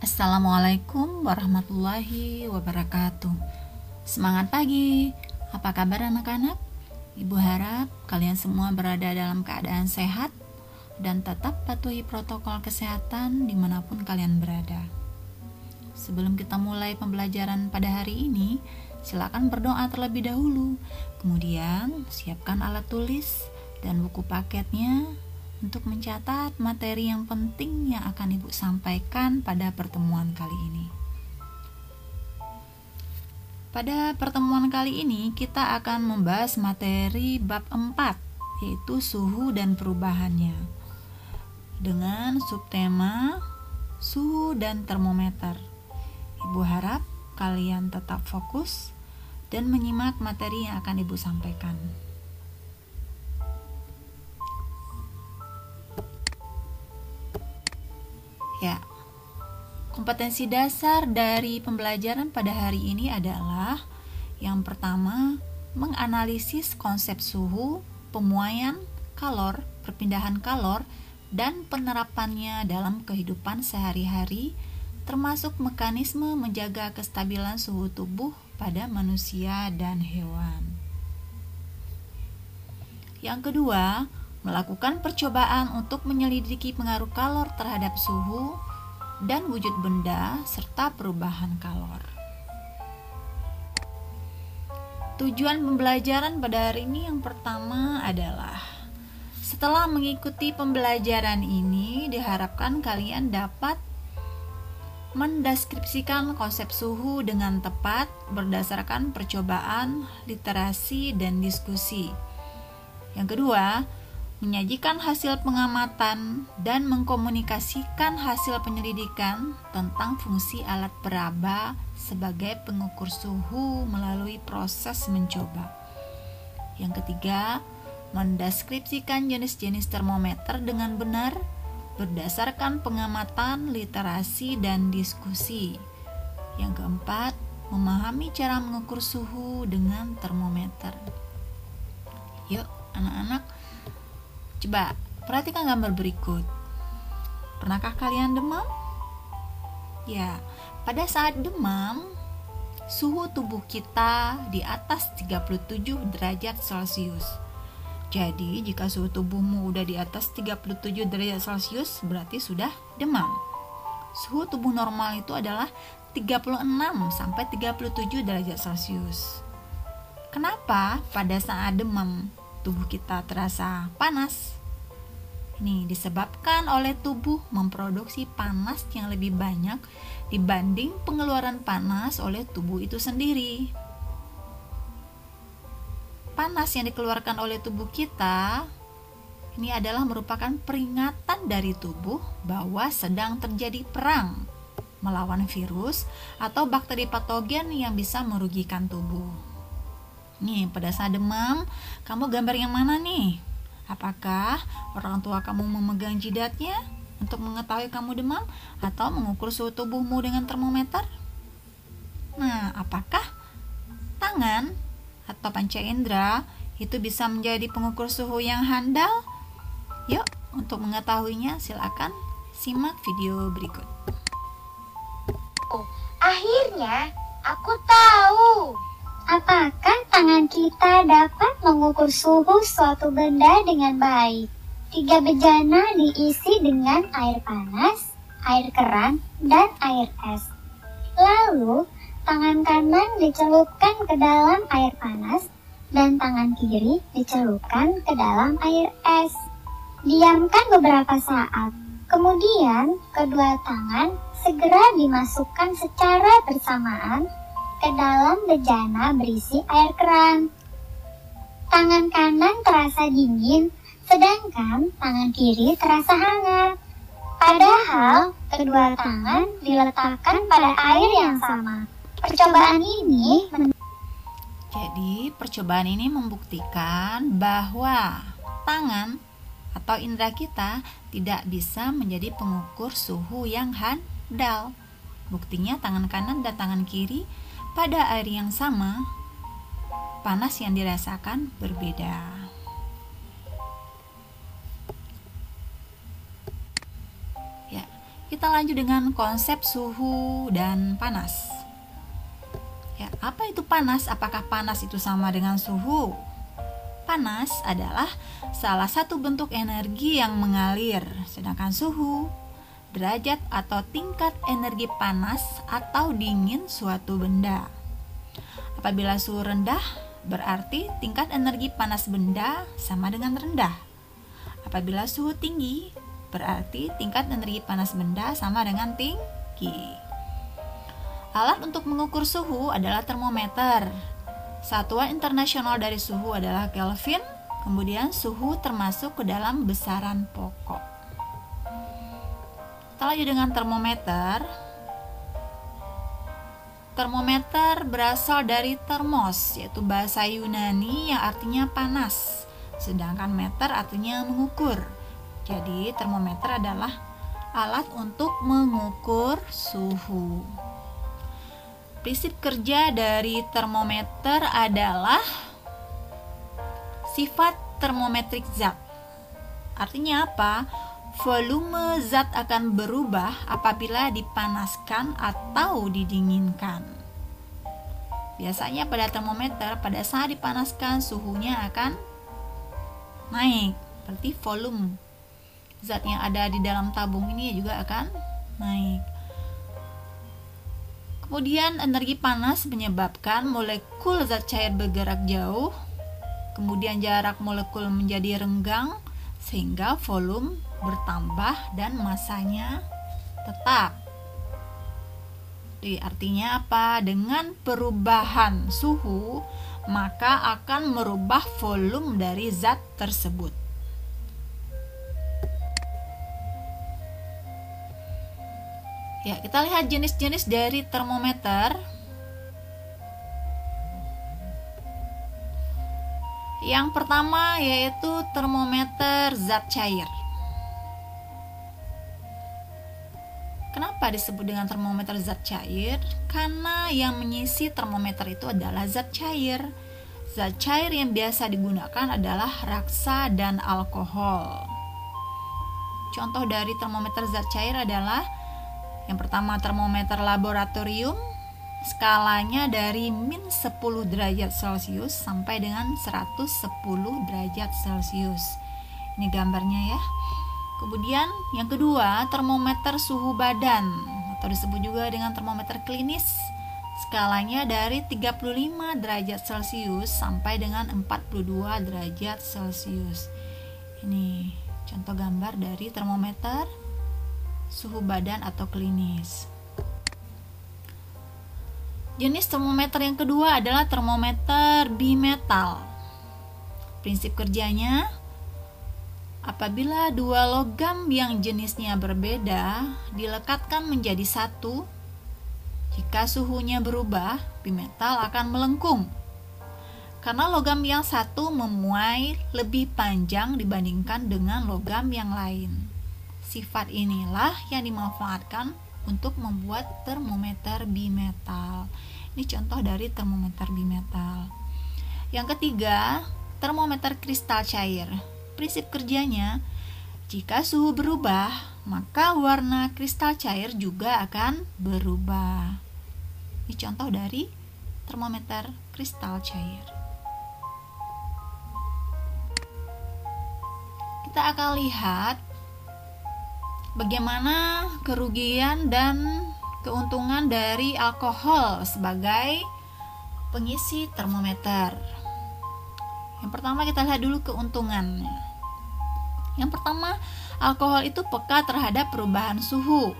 Assalamualaikum warahmatullahi wabarakatuh. Semangat pagi. Apa kabar anak-anak? Ibu harap kalian semua berada dalam keadaan sehat dan tetap patuhi protokol kesehatan dimanapun kalian berada. Sebelum kita mulai pembelajaran pada hari ini, silakan berdoa terlebih dahulu. Kemudian siapkan alat tulis dan buku paketnya untuk mencatat materi yang penting yang akan Ibu sampaikan pada pertemuan kali ini. Pada pertemuan kali ini kita akan membahas materi bab 4, yaitu suhu dan perubahannya, dengan subtema suhu dan termometer. Ibu harap kalian tetap fokus dan menyimak materi yang akan Ibu sampaikan. Ya, kompetensi dasar dari pembelajaran pada hari ini adalah yang pertama, menganalisis konsep suhu, pemuaian kalor, perpindahan kalor, dan penerapannya dalam kehidupan sehari-hari, termasuk mekanisme menjaga kestabilan suhu tubuh pada manusia dan hewan. Yang kedua, melakukan percobaan untuk menyelidiki pengaruh kalor terhadap suhu dan wujud benda serta perubahan kalor. Tujuan pembelajaran pada hari ini yang pertama adalah, setelah mengikuti pembelajaran ini, diharapkan kalian dapat mendeskripsikan konsep suhu dengan tepat berdasarkan percobaan, literasi, dan diskusi. Yang kedua, menyajikan hasil pengamatan dan mengkomunikasikan hasil penyelidikan tentang fungsi alat peraba sebagai pengukur suhu melalui proses mencoba. Yang ketiga, mendeskripsikan jenis-jenis termometer dengan benar berdasarkan pengamatan, literasi, dan diskusi. Yang keempat, memahami cara mengukur suhu dengan termometer. Yuk, anak-anak, coba perhatikan gambar berikut. Pernahkah kalian demam? Ya, pada saat demam, suhu tubuh kita di atas 37 derajat Celcius. Jadi, jika suhu tubuhmu udah di atas 37 derajat Celcius, berarti sudah demam. Suhu tubuh normal itu adalah 36 sampai 37 derajat Celcius. Kenapa pada saat demam tubuh kita terasa panas? Ini disebabkan oleh tubuh memproduksi panas yang lebih banyak dibanding pengeluaran panas oleh tubuh itu sendiri. Panas yang dikeluarkan oleh tubuh kita ini adalah merupakan peringatan dari tubuh bahwa sedang terjadi perang melawan virus atau bakteri patogen yang bisa merugikan tubuh. Nih, pada saat demam, kamu gambar yang mana nih? Apakah orang tua kamu memegang jidatnya untuk mengetahui kamu demam atau mengukur suhu tubuhmu dengan termometer? Nah, apakah tangan atau panca indera itu bisa menjadi pengukur suhu yang handal? Yuk, untuk mengetahuinya silakan simak video berikut. Akhirnya aku tahu. Apakah tangan kita dapat mengukur suhu suatu benda dengan baik? 3 bejana diisi dengan air panas, air keran, dan air es. Lalu, tangan kanan dicelupkan ke dalam air panas dan tangan kiri dicelupkan ke dalam air es. Diamkan beberapa saat. Kemudian, kedua tangan segera dimasukkan secara bersamaan ke dalam bejana berisi air keran. Tangan kanan terasa dingin, sedangkan tangan kiri terasa hangat. Padahal, kedua tangan diletakkan pada air yang sama. Percobaan ini membuktikan bahwa tangan atau indera kita tidak bisa menjadi pengukur suhu yang handal. Buktinya tangan kanan dan tangan kiri pada air yang sama, panas yang dirasakan berbeda. Ya, Kita lanjut dengan konsep suhu dan panas. Ya, apa itu panas? Apakah panas itu sama dengan suhu? Panas adalah salah satu bentuk energi yang mengalir, sedangkan suhu, derajat atau tingkat energi panas atau dingin suatu benda. Apabila suhu rendah, berarti tingkat energi panas benda sama dengan rendah. Apabila suhu tinggi, berarti tingkat energi panas benda sama dengan tinggi. Alat untuk mengukur suhu adalah termometer. Satuan internasional dari suhu adalah Kelvin, kemudian suhu termasuk ke dalam besaran pokok. Kita lanjut dengan termometer. Termometer berasal dari termos, yaitu bahasa Yunani yang artinya panas, sedangkan meter artinya mengukur. Jadi termometer adalah alat untuk mengukur suhu. Prinsip kerja dari termometer adalah sifat termometrik zat. Artinya apa? Volume zat akan berubah apabila dipanaskan atau didinginkan. Biasanya pada termometer, pada saat dipanaskan suhunya akan naik, berarti volume zat yang ada di dalam tabung ini juga akan naik. Kemudian energi panas menyebabkan molekul zat cair bergerak jauh, kemudian jarak molekul menjadi renggang sehingga volume bertambah dan masanya tetap. Jadi artinya apa? Dengan perubahan suhu, maka akan merubah volume dari zat tersebut. Ya, kita lihat jenis-jenis dari termometer. Yang pertama yaitu termometer zat cair. Kenapa disebut dengan termometer zat cair? Karena yang mengisi termometer itu adalah zat cair. Zat cair yang biasa digunakan adalah raksa dan alkohol. Contoh dari termometer zat cair adalah yang pertama termometer laboratorium, skalanya dari min 10 derajat Celcius sampai dengan 110 derajat Celcius. Ini gambarnya ya. Kemudian yang kedua termometer suhu badan atau disebut juga dengan termometer klinis, skalanya dari 35 derajat Celcius sampai dengan 42 derajat Celcius. Ini contoh gambar dari termometer suhu badan atau klinis. Jenis termometer yang kedua adalah termometer bimetal. Prinsip kerjanya, apabila dua logam yang jenisnya berbeda dilekatkan menjadi satu, jika suhunya berubah, bimetal akan melengkung. Karena logam yang satu memuai lebih panjang dibandingkan dengan logam yang lain. Sifat inilah yang dimanfaatkan untuk membuat termometer bimetal. Ini contoh dari termometer bimetal. Yang ketiga, termometer kristal cair. Prinsip kerjanya, jika suhu berubah, maka warna kristal cair juga akan berubah. Ini contoh dari termometer kristal cair. Kita akan lihat bagaimana kerugian dan keuntungan dari alkohol sebagai pengisi termometer. Yang pertama kita lihat dulu keuntungannya. Yang pertama, alkohol itu peka terhadap perubahan suhu.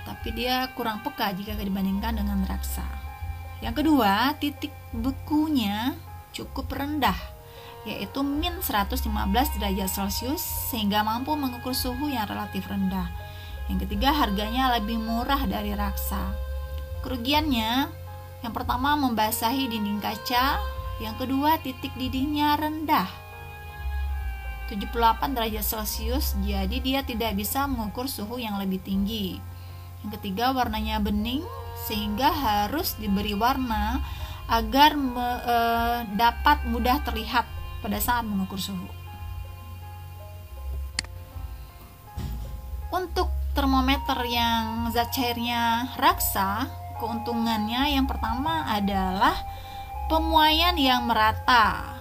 Tapi dia kurang peka jika dibandingkan dengan raksa. Yang kedua, titik bekunya cukup rendah, yaitu min 115 derajat Celcius, sehingga mampu mengukur suhu yang relatif rendah. Yang ketiga, harganya lebih murah dari raksa. Kerugiannya, yang pertama membasahi dinding kaca, yang kedua titik didihnya rendah 78 derajat Celcius, jadi dia tidak bisa mengukur suhu yang lebih tinggi. Yang ketiga, warnanya bening sehingga harus diberi warna agar dapat mudah terlihat pada saat mengukur suhu. Untuk termometer yang zat cairnya raksa, keuntungannya yang pertama adalah pemuaian yang merata.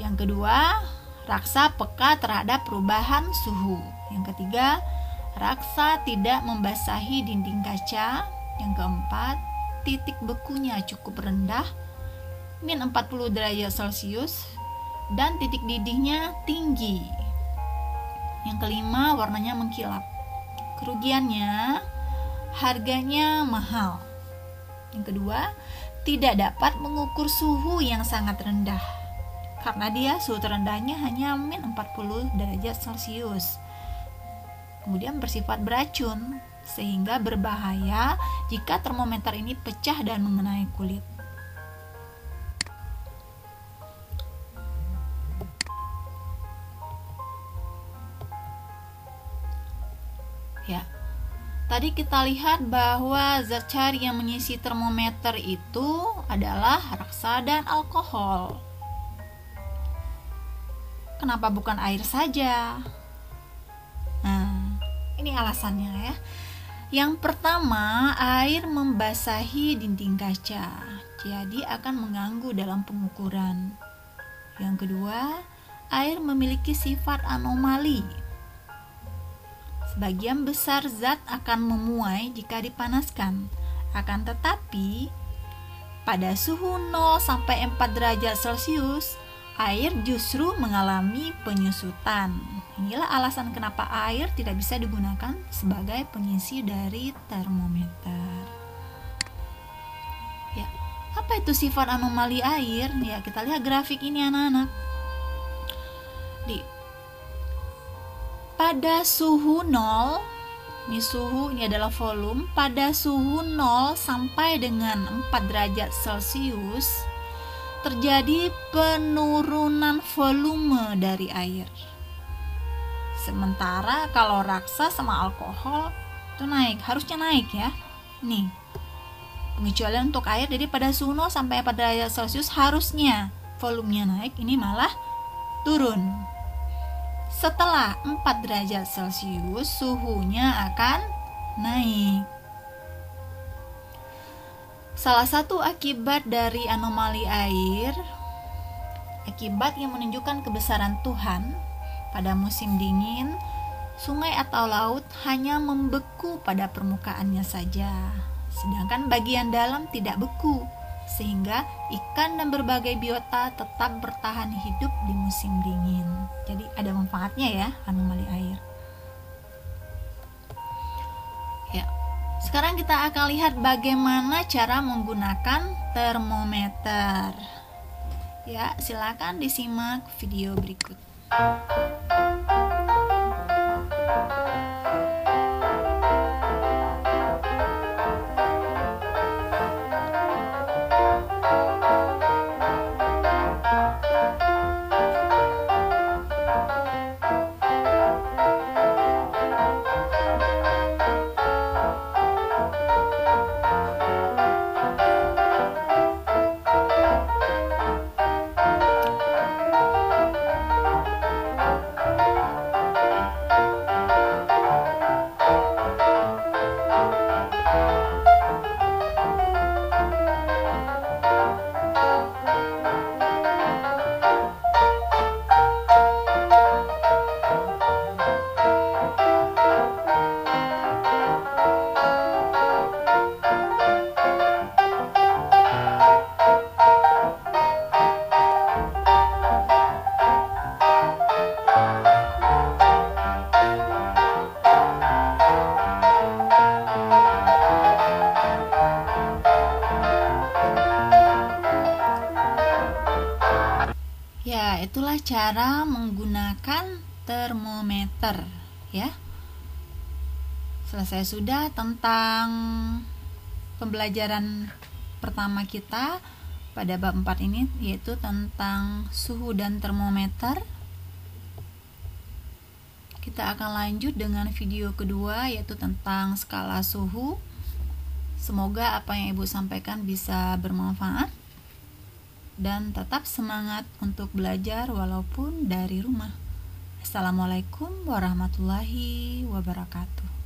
Yang kedua, raksa peka terhadap perubahan suhu. Yang ketiga, raksa tidak membasahi dinding kaca. Yang keempat, titik bekunya cukup rendah, min 40 derajat Celcius, dan titik didihnya tinggi. Yang kelima, warnanya mengkilap. Kerugiannya, harganya mahal. Yang kedua, tidak dapat mengukur suhu yang sangat rendah, karena dia suhu terendahnya hanya min 40 derajat Celcius. Kemudian bersifat beracun, sehingga berbahaya jika termometer ini pecah dan mengenai kulit. Ya, tadi kita lihat bahwa zat cair yang mengisi termometer itu adalah raksa dan alkohol. Kenapa bukan air saja? Nah, ini alasannya ya. Yang pertama, air membasahi dinding kaca, jadi akan mengganggu dalam pengukuran. Yang kedua, air memiliki sifat anomali. Sebagian besar zat akan memuai jika dipanaskan. Akan tetapi, pada suhu 0 sampai 4 derajat Celcius, air justru mengalami penyusutan. Inilah alasan kenapa air tidak bisa digunakan sebagai pengisi dari termometer. Ya, apa itu sifat anomali air? Ya, kita lihat grafik ini anak-anak. Pada suhu 0, ini adalah volume, pada suhu 0 sampai dengan 4 derajat Celcius terjadi penurunan volume dari air. Sementara kalau raksa sama alkohol itu naik, harusnya naik ya. Nih, pengecualian untuk air, jadi pada suhu 0 sampai 4 derajat Celcius harusnya volumenya naik, ini malah turun. Setelah 4 derajat Celcius, suhunya akan naik. Salah satu akibat dari anomali air, akibat yang menunjukkan kebesaran Tuhan, pada musim dingin, sungai atau laut hanya membeku pada permukaannya saja, sedangkan bagian dalam tidak beku, sehingga ikan dan berbagai biota tetap bertahan hidup di musim dingin. Jadi ada manfaatnya ya anomali air. Ya, sekarang kita akan lihat bagaimana cara menggunakan termometer. Ya, silakan disimak video berikut. Ya, itulah cara menggunakan termometer ya. Selesai sudah tentang pembelajaran pertama kita pada bab 4 ini, yaitu tentang suhu dan termometer. Kita akan lanjut dengan video kedua, yaitu tentang skala suhu. Semoga apa yang Ibu sampaikan bisa bermanfaat. Dan tetap semangat untuk belajar walaupun dari rumah. Assalamualaikum warahmatullahi wabarakatuh.